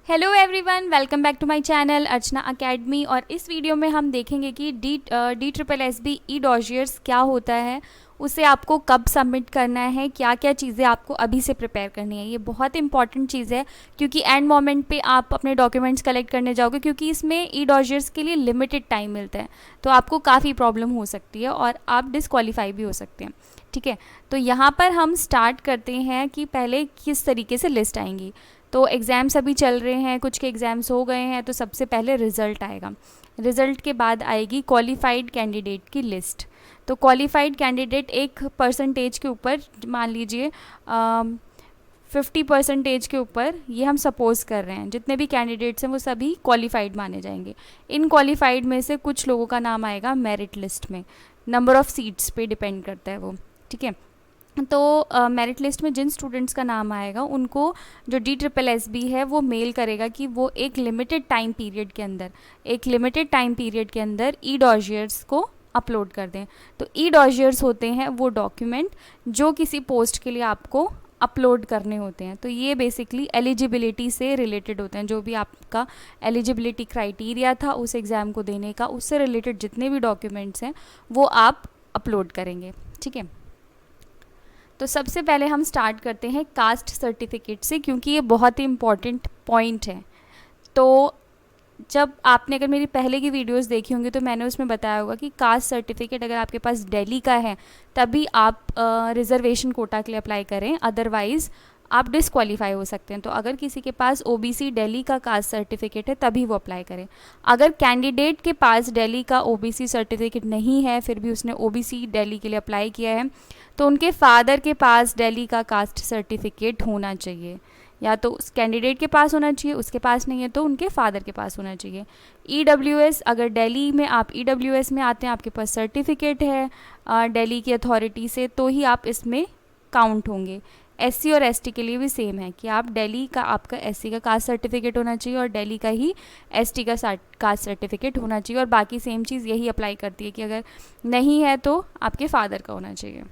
Hello everyone, welcome back to my channel Archana academy. और इस video में हम देखेंगे कि D triple S B E dossiers क्या होता है, उसे आपको कब सबमिट करना है, क्या क्या चीज़ें आपको अभी से प्रिपेयर करनी है। ये बहुत इंपॉर्टेंट चीज़ है क्योंकि एंड मोमेंट पे आप अपने डॉक्यूमेंट्स कलेक्ट करने जाओगे, क्योंकि इसमें ई डॉजियर्स के लिए लिमिटेड टाइम मिलता है, तो आपको काफ़ी प्रॉब्लम हो सकती है और आप डिसक्वालीफाई भी हो सकते हैं। ठीक है, तो यहाँ पर हम स्टार्ट करते हैं कि पहले किस तरीके से लिस्ट आएंगी। तो एग्ज़ाम्स अभी चल रहे हैं, कुछ के एग्ज़ाम्स हो गए हैं, तो सबसे पहले रिज़ल्ट आएगा। रिज़ल्ट के बाद आएगी क्वालिफाइड कैंडिडेट की लिस्ट। तो क्वालिफाइड कैंडिडेट एक परसेंटेज के ऊपर, मान लीजिए 50% के ऊपर, ये हम सपोज़ कर रहे हैं, जितने भी कैंडिडेट्स हैं वो सभी क्वालिफाइड माने जाएंगे। इन क्वालिफाइड में से कुछ लोगों का नाम आएगा मेरिट लिस्ट में, नंबर ऑफ़ सीट्स पे डिपेंड करता है वो। ठीक है, तो मेरिट लिस्ट में जिन स्टूडेंट्स का नाम आएगा उनको जो डी ट्रिपल एस बी है वो मेल करेगा कि वो एक लिमिटेड टाइम पीरियड के अंदर ई डॉजियर्स को अपलोड कर दें। तो ई डॉजियर्स होते हैं वो डॉक्यूमेंट जो किसी पोस्ट के लिए आपको अपलोड करने होते हैं। तो ये बेसिकली एलिजिबिलिटी से रिलेटेड होते हैं, जो भी आपका एलिजिबिलिटी क्राइटेरिया था उस एग्ज़ाम को देने का, उससे रिलेटेड जितने भी डॉक्यूमेंट्स हैं वो आप अपलोड करेंगे। ठीक है, तो सबसे पहले हम स्टार्ट करते हैं कास्ट सर्टिफिकेट से, क्योंकि ये बहुत ही इम्पॉर्टेंट पॉइंट है। तो जब आपने अगर मेरी पहले की वीडियोस देखी होंगी तो मैंने उसमें बताया होगा कि कास्ट सर्टिफिकेट अगर आपके पास दिल्ली का है तभी आप रिजर्वेशन कोटा के लिए अप्लाई करें, अदरवाइज़ आप डिसक्वालीफाई हो सकते हैं। तो अगर किसी के पास ओबीसी दिल्ली का कास्ट सर्टिफिकेट है तभी वो अप्लाई करें। अगर कैंडिडेट के पास दिल्ली का ओबीसी सर्टिफिकेट नहीं है फिर भी उसने ओबीसी दिल्ली के लिए अप्लाई किया है, तो उनके फादर के पास दिल्ली का कास्ट सर्टिफिकेट होना चाहिए। या तो उस कैंडिडेट के पास होना चाहिए, उसके पास नहीं है तो उनके फादर के पास होना चाहिए। ईडब्ल्यूएस, अगर दिल्ली में आप ईडब्ल्यूएस में आते हैं, आपके पास सर्टिफिकेट है दिल्ली की अथॉरिटी से, तो ही आप इसमें काउंट होंगे। एससी और एसटी के लिए भी सेम है कि आप दिल्ली का, आपका एससी का कास्ट सर्टिफिकेट होना चाहिए और दिल्ली का ही एसटी का कास्ट सर्टिफिकेट होना चाहिए। और बाकी सेम चीज़ यही अप्लाई करती है कि अगर नहीं है तो आपके फादर का होना चाहिए।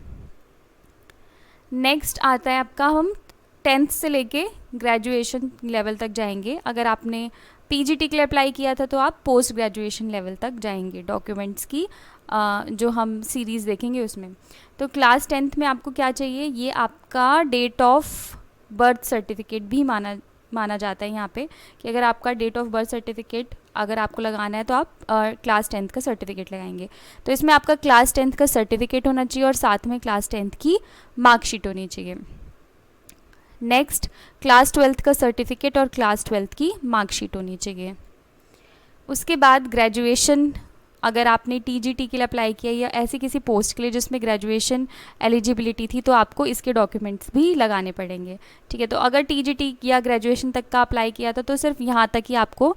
नेक्स्ट आता है आपका, हम 10th से लेके ग्रेजुएशन लेवल तक जाएंगे। अगर आपने पीजीटी के लिए अप्लाई किया था तो आप पोस्ट ग्रेजुएशन लेवल तक जाएंगे डॉक्यूमेंट्स की जो हम सीरीज़ देखेंगे उसमें। तो क्लास 10th में आपको क्या चाहिए, ये आपका डेट ऑफ बर्थ सर्टिफिकेट भी माना जाता है यहाँ पे, कि अगर आपका डेट ऑफ बर्थ सर्टिफिकेट अगर आपको लगाना है तो आप क्लास 10th का सर्टिफिकेट लगाएंगे। तो इसमें आपका क्लास 10th का सर्टिफिकेट होना चाहिए और साथ में क्लास 10th की मार्कशीट होनी चाहिए। नेक्स्ट, क्लास 12th का सर्टिफिकेट और क्लास 12th की मार्कशीट होनी चाहिए। उसके बाद ग्रेजुएशन, अगर आपने टीजीटी के लिए अप्लाई किया या ऐसी किसी पोस्ट के लिए जिसमें ग्रेजुएशन एलिजिबिलिटी थी तो आपको इसके डॉक्यूमेंट्स भी लगाने पड़ेंगे। ठीक है, तो अगर टीजीटी या ग्रेजुएशन तक का अप्लाई किया था तो सिर्फ यहाँ तक ही आपको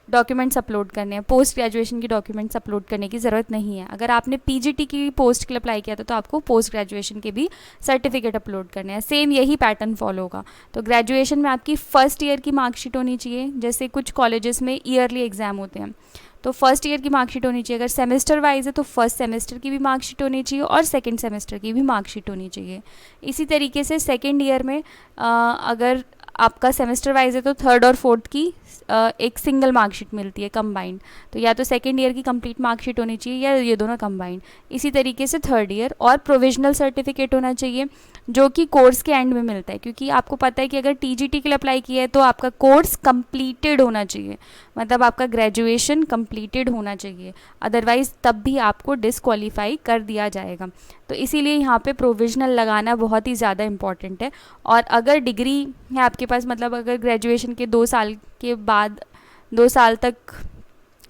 डॉक्यूमेंट्स अपलोड करने हैं, पोस्ट ग्रेजुएशन की डॉक्यूमेंट्स अपलोड करने की ज़रूरत नहीं है। अगर आपने पीजीटी की पोस्ट के लिए अप्लाई किया था तो आपको पोस्ट ग्रेजुएशन के भी सर्टिफिकेट अपलोड करने हैं। सेम यही पैटर्न फॉलो होगा। तो ग्रेजुएशन में आपकी फ़र्स्ट ईयर की मार्कशीट होनी चाहिए, जैसे कुछ कॉलेजेस में ईयरली एग्ज़ाम होते हैं तो फर्स्ट ईयर की मार्कशीट होनी चाहिए। अगर सेमेस्टर वाइज है तो फर्स्ट सेमेस्टर की भी मार्कशीट होनी चाहिए और सेकंड सेमेस्टर की भी मार्कशीट होनी चाहिए। इसी तरीके से सेकंड ईयर में अगर आपका सेमेस्टर वाइज है तो थर्ड और फोर्थ की एक सिंगल मार्कशीट मिलती है कंबाइंड, तो या तो सेकंड ईयर की कंप्लीट मार्कशीट होनी चाहिए या ये दोनों कंबाइंड। इसी तरीके से थर्ड ईयर, और प्रोविजनल सर्टिफिकेट होना चाहिए जो कि कोर्स के एंड में मिलता है, क्योंकि आपको पता है कि अगर टीजीटी के लिए अप्लाई किया है तो आपका कोर्स कंप्लीटेड होना चाहिए, मतलब आपका ग्रेजुएशन कंप्लीटेड होना चाहिए, अदरवाइज़ तब भी आपको डिसक्वालीफाई कर दिया जाएगा। तो इसीलिए यहाँ पे प्रोविजनल लगाना बहुत ही ज़्यादा इम्पॉर्टेंट है। और अगर डिग्री है आपके पास, मतलब अगर ग्रेजुएशन के 2 साल के बाद 2 साल तक,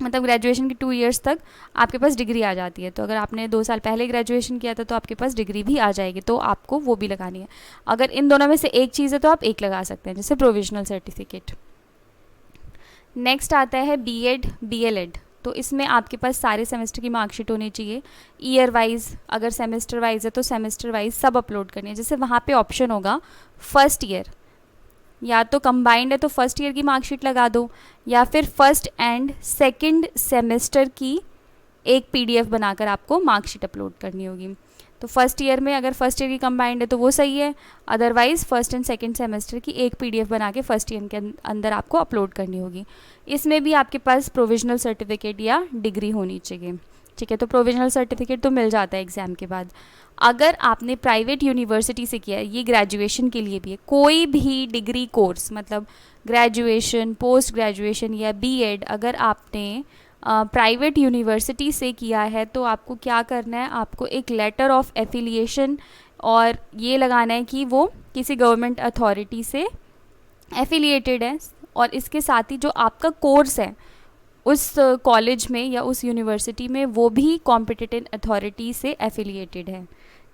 मतलब ग्रेजुएशन के 2 इयर्स तक आपके पास डिग्री आ जाती है, तो अगर आपने 2 साल पहले ग्रेजुएशन किया था तो आपके पास डिग्री भी आ जाएगी, तो आपको वो भी लगानी है। अगर इन दोनों में से एक चीज़ है तो आप एक लगा सकते हैं, जैसे प्रोविजनल सर्टिफिकेट। नेक्स्ट आता है बीएड बीएलएड। तो इसमें आपके पास सारे सेमेस्टर की मार्कशीट होनी चाहिए, ईयर वाइज, अगर सेमेस्टर वाइज है तो सेमेस्टर वाइज सब अपलोड करनी है। जैसे वहाँ पे ऑप्शन होगा फर्स्ट ईयर, या तो कंबाइंड है तो फर्स्ट ईयर की मार्कशीट लगा दो, या फिर फर्स्ट एंड सेकंड सेमेस्टर की एक पीडीएफ बनाकर आपको मार्कशीट अपलोड करनी होगी। तो फर्स्ट ईयर में अगर फर्स्ट ईयर की कंबाइंड है तो वो सही है, otherwise first and second semester की एक पीडीएफ बना के फर्स्ट ईयर के अंदर आपको अपलोड करनी होगी। इसमें भी आपके पास प्रोविजनल सर्टिफिकेट या डिग्री होनी चाहिए, ठीक है। तो प्रोविजनल सर्टिफिकेट तो मिल जाता है एग्ज़ाम के बाद। अगर आपने प्राइवेट यूनिवर्सिटी से किया है, ये ग्रेजुएशन के लिए भी है, कोई भी डिग्री कोर्स मतलब ग्रेजुएशन, पोस्ट ग्रेजुएशन या बीएड अगर आपने प्राइवेट यूनिवर्सिटी से किया है तो आपको क्या करना है, आपको एक लेटर ऑफ एफिलिएशन और ये लगाना है कि वो किसी गवर्नमेंट अथॉरिटी से एफिलिएटेड है, और इसके साथ ही जो आपका कोर्स है उस कॉलेज में या उस यूनिवर्सिटी में वो भी कॉम्पिटिटिव अथॉरिटी से एफिलिएटेड है,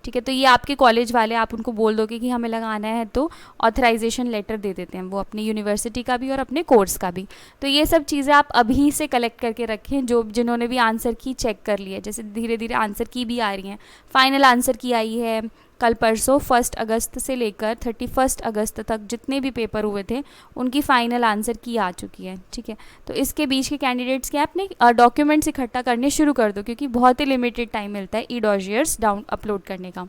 ठीक है। तो ये आपके कॉलेज वाले, आप उनको बोल दोगे कि हमें लगाना है तो ऑथराइजेशन लेटर दे देते हैं वो, अपनी यूनिवर्सिटी का भी और अपने कोर्स का भी। तो ये सब चीज़ें आप अभी से कलेक्ट करके रखें, जो जिन्होंने भी आंसर की चेक कर लिया, जैसे धीरे धीरे आंसर की भी आ रही हैं, फाइनल आंसर की आई है कल परसों 1 अगस्त से लेकर 31 अगस्त तक जितने भी पेपर हुए थे उनकी फ़ाइनल आंसर की आ चुकी है, ठीक है। तो इसके बीच के कैंडिडेट्स के अपने डॉक्यूमेंट्स इकट्ठा करने शुरू कर दो, क्योंकि बहुत ही लिमिटेड टाइम मिलता है ई-डॉसियर्स डाउन अपलोड करने का।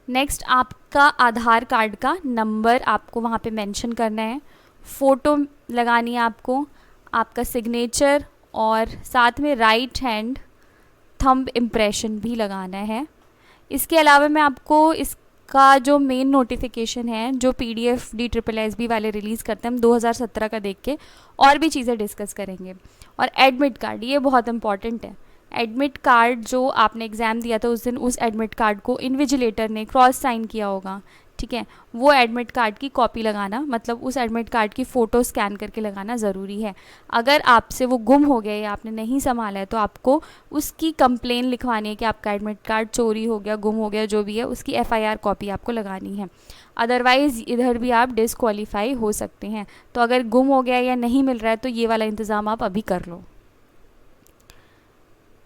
नेक्स्ट, आपका आधार कार्ड का नंबर आपको वहाँ पे मेंशन करना है, फ़ोटो लगानी है आपको, आपका सिग्नेचर और साथ में राइट हैंड थंब इम्प्रेशन भी लगाना है। इसके अलावा मैं आपको इसका जो मेन नोटिफिकेशन है, जो पीडीएफ DSSB वाले रिलीज़ करते हैं, हम 2017 का देख के और भी चीज़ें डिस्कस करेंगे। और एडमिट कार्ड, ये बहुत इंपॉर्टेंट है। एडमिट कार्ड जो आपने एग्ज़ाम दिया था उस दिन, उस एडमिट कार्ड को इन्विजिलेटर ने क्रॉस साइन किया होगा, ठीक है, वो एडमिट कार्ड की कॉपी लगाना, मतलब उस एडमिट कार्ड की फ़ोटो स्कैन करके लगाना ज़रूरी है। अगर आपसे वो गुम हो गया या आपने नहीं संभाला है तो आपको उसकी कंप्लेन लिखवानी है कि आपका एडमिट कार्ड चोरी हो गया, गुम हो गया, जो भी है उसकी FIR कॉपी आपको लगानी है। अदरवाइज़ इधर भी आप डिस्क्वालीफाई हो सकते हैं। तो अगर गुम हो गया या नहीं मिल रहा है तो ये वाला इंतज़ाम आप अभी कर लो।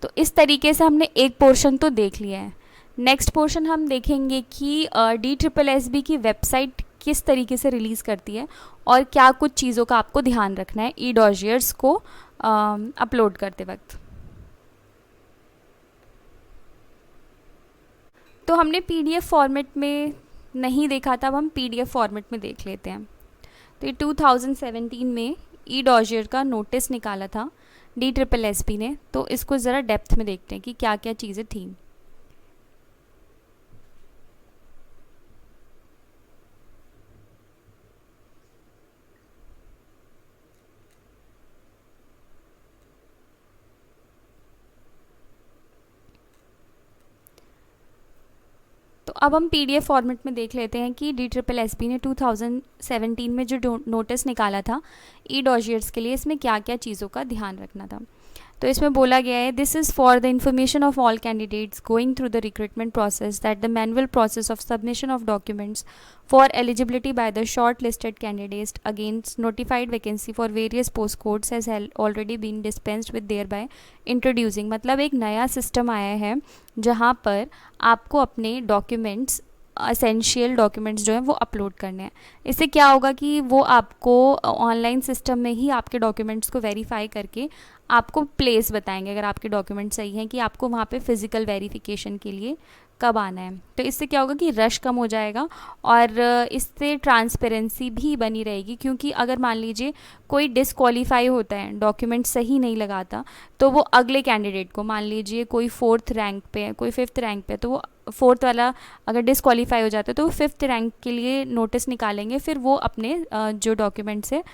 तो इस तरीके से हमने एक पोर्शन तो देख लिया है। नेक्स्ट पोर्शन हम देखेंगे कि DSSB की वेबसाइट किस तरीके से रिलीज़ करती है और क्या कुछ चीज़ों का आपको ध्यान रखना है ई-डॉसियर्स को अपलोड करते वक्त। तो हमने PDF फॉर्मेट में नहीं देखा था, अब हम PDF फॉर्मेट में देख लेते हैं। तो ये 2017 में ई-डॉसियर का नोटिस निकाला था DSSB ने, तो इसको ज़रा डेप्थ में देखते हैं कि क्या क्या चीज़ें थी। तो अब हम PDF फॉर्मेट में देख लेते हैं कि DSSB ने 2017 में जो नोटिस निकाला था ई-डॉसियर्स के लिए, इसमें क्या क्या चीज़ों का ध्यान रखना था। तो इसमें बोला गया है, this is for the information of all candidates going through the recruitment process that the manual process of submission of documents for eligibility by the short listed candidates against notified vacancy for various post codes has already been dispensed with thereby introducing. मतलब एक नया system आया है जहाँ पर आपको अपने documents, essential documents जो हैं वो अपलोड करने हैं। इससे क्या होगा कि वो आपको ऑनलाइन सिस्टम में ही आपके डॉक्यूमेंट्स को वेरीफाई करके आपको प्लेस बताएंगे, अगर आपके डॉक्यूमेंट सही हैं, कि आपको वहाँ पे फिज़िकल वेरिफिकेशन के लिए कब आना है। तो इससे क्या होगा कि रश कम हो जाएगा और इससे ट्रांसपेरेंसी भी बनी रहेगी, क्योंकि अगर मान लीजिए कोई डिसक्वालीफाई होता है, डॉक्यूमेंट सही नहीं लगाता, तो वो अगले कैंडिडेट को, मान लीजिए कोई 4th रैंक पे है, कोई 5th रैंक पे है, तो वो 4th वाला अगर डिसक्वालीफाई हो जाता है तो वो 5th रैंक के लिए नोटिस निकालेंगे, फिर वो अपने जो डॉक्यूमेंट्स है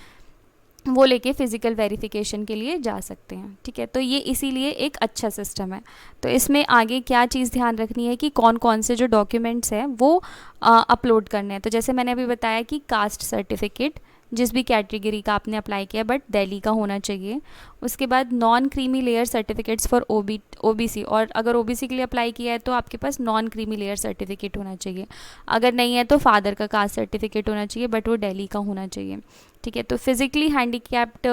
वो लेके फ़िज़िकल वेरिफिकेशन के लिए जा सकते हैं, ठीक है। तो ये इसीलिए एक अच्छा सिस्टम है। तो इसमें आगे क्या चीज़ ध्यान रखनी है कि कौन कौन से जो डॉक्यूमेंट्स हैं वो अपलोड करने हैं। तो जैसे मैंने अभी बताया कि कास्ट सर्टिफिकेट, जिस भी कैटेगरी का आपने अप्लाई किया बट दिल्ली का होना चाहिए। उसके बाद non creamy layer certificates for OBC, और अगर OBC के लिए अप्लाई किया है तो आपके पास नॉन क्रीमी लेयर सर्टिफिकेट होना चाहिए। अगर नहीं है तो फादर का कास्ट सर्टिफिकेट होना चाहिए, बट वो दिल्ली का होना चाहिए, ठीक है। तो फिज़िकली हैंडीकैप्ड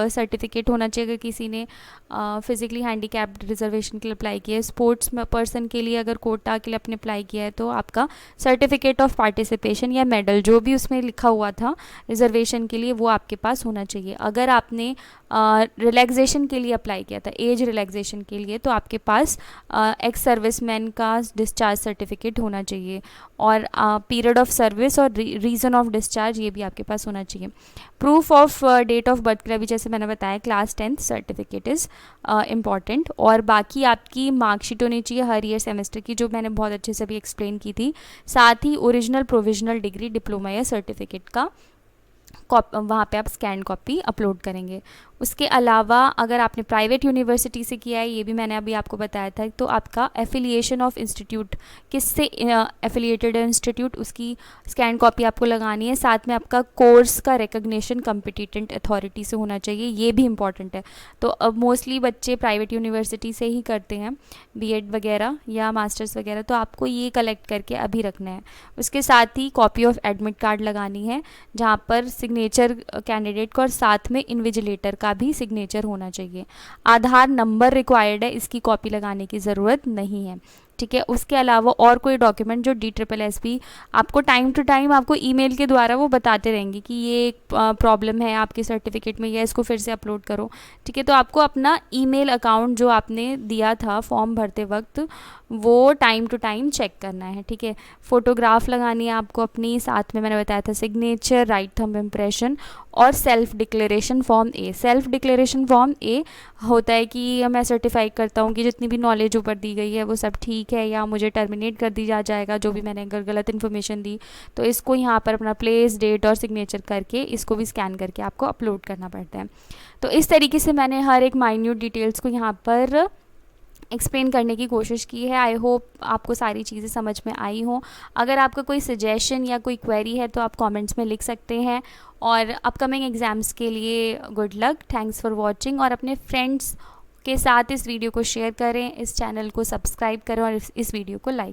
सर्टिफिकेट होना चाहिए अगर किसी ने फिज़िकली हैंडीकैप्ड रिजर्वेशन के लिए अप्लाई किया है। स्पोर्ट्स पर्सन के लिए अगर कोटा के लिए आपने अप्लाई किया है तो आपका सर्टिफिकेट ऑफ पार्टिसिपेशन या मेडल, जो भी उसमें लिखा हुआ था रिजर्वेशन के लिए, वो आपके पास होना चाहिए। अगर आपने रिलैक्सेशन के लिए अप्लाई किया था, एज रिलैक्सेशन के लिए, तो आपके पास एक्स सर्विसमैन का डिस्चार्ज सर्टिफिकेट होना चाहिए, और पीरियड ऑफ सर्विस और रीज़न ऑफ डिस्चार्ज ये भी आपके पास होना चाहिए। Proof of date of birth के लिए भी जैसे मैंने बताया class 10th certificate is important, और बाकी आपकी मार्कशीट होनी चाहिए हर ईयर सेमेस्टर की, जो मैंने बहुत अच्छे से भी एक्सप्लेन की थी। साथ ही ओरिजिनल प्रोविजनल डिग्री, डिप्लोमा या सर्टिफिकेट का वहाँ पे आप स्कैन कॉपी अपलोड करेंगे। उसके अलावा अगर आपने प्राइवेट यूनिवर्सिटी से किया है, ये भी मैंने अभी आपको बताया था, तो आपका एफिलिएशन ऑफ इंस्टीट्यूट, किससे एफिलिएटेड है इंस्टीट्यूट, उसकी स्कैन कॉपी आपको लगानी है। साथ में आपका कोर्स का रिकग्निशन कॉम्पिटिटेंट अथॉरिटी से होना चाहिए, ये भी इंपॉर्टेंट है। तो अब मोस्टली बच्चे प्राइवेट यूनिवर्सिटी से ही करते हैं बीएड वगैरह या मास्टर्स वगैरह, तो आपको ये कलेक्ट करके अभी रखना है। उसके साथ ही कॉपी ऑफ एडमिट कार्ड लगानी है, जहाँ पर सिग्नेचर कैंडिडेट का और साथ में इन्विजिलेटर का भी सिग्नेचर होना चाहिए। आधार नंबर रिक्वायर्ड है, इसकी कॉपी लगाने की ज़रूरत नहीं है, ठीक है। उसके अलावा और कोई डॉक्यूमेंट जो DSSB आपको टाइम टू टाइम आपको ईमेल के द्वारा वो बताते रहेंगे कि ये प्रॉब्लम है आपके सर्टिफिकेट में, या इसको फिर से अपलोड करो, ठीक है। तो आपको अपना ईमेल अकाउंट जो आपने दिया था फॉर्म भरते वक्त, वो टाइम टू टाइम चेक करना है, ठीक है। फ़ोटोग्राफ लगानी है आपको अपनी, साथ में मैंने बताया था सिग्नेचर, राइट थंब इम्प्रेशन, और सेल्फ डिक्लेरेशन फॉर्म ए। सेल्फ डिक्लेरेशन फॉर्म ए होता है कि मैं सर्टिफाई करता हूँ कि जितनी भी नॉलेज ऊपर दी गई है वो सब ठीक है, या मुझे टर्मिनेट कर दिया जाएगा जो भी मैंने अगर गलत इन्फॉर्मेशन दी। तो इसको यहाँ पर अपना प्लेस, डेट और सिग्नेचर करके इसको भी स्कैन करके आपको अपलोड करना पड़ता है। तो इस तरीके से मैंने हर एक माइन्यूट डिटेल्स को यहाँ पर एक्सप्लेन करने की कोशिश की है। आई होप आपको सारी चीज़ें समझ में आई हों। अगर आपका कोई सजेशन या कोई क्वेरी है तो आप कमेंट्स में लिख सकते हैं। और अपकमिंग एग्ज़ाम्स के लिए good luck, thanks for watching. और अपने फ्रेंड्स के साथ इस वीडियो को शेयर करें, इस चैनल को सब्सक्राइब करें और इस वीडियो को लाइक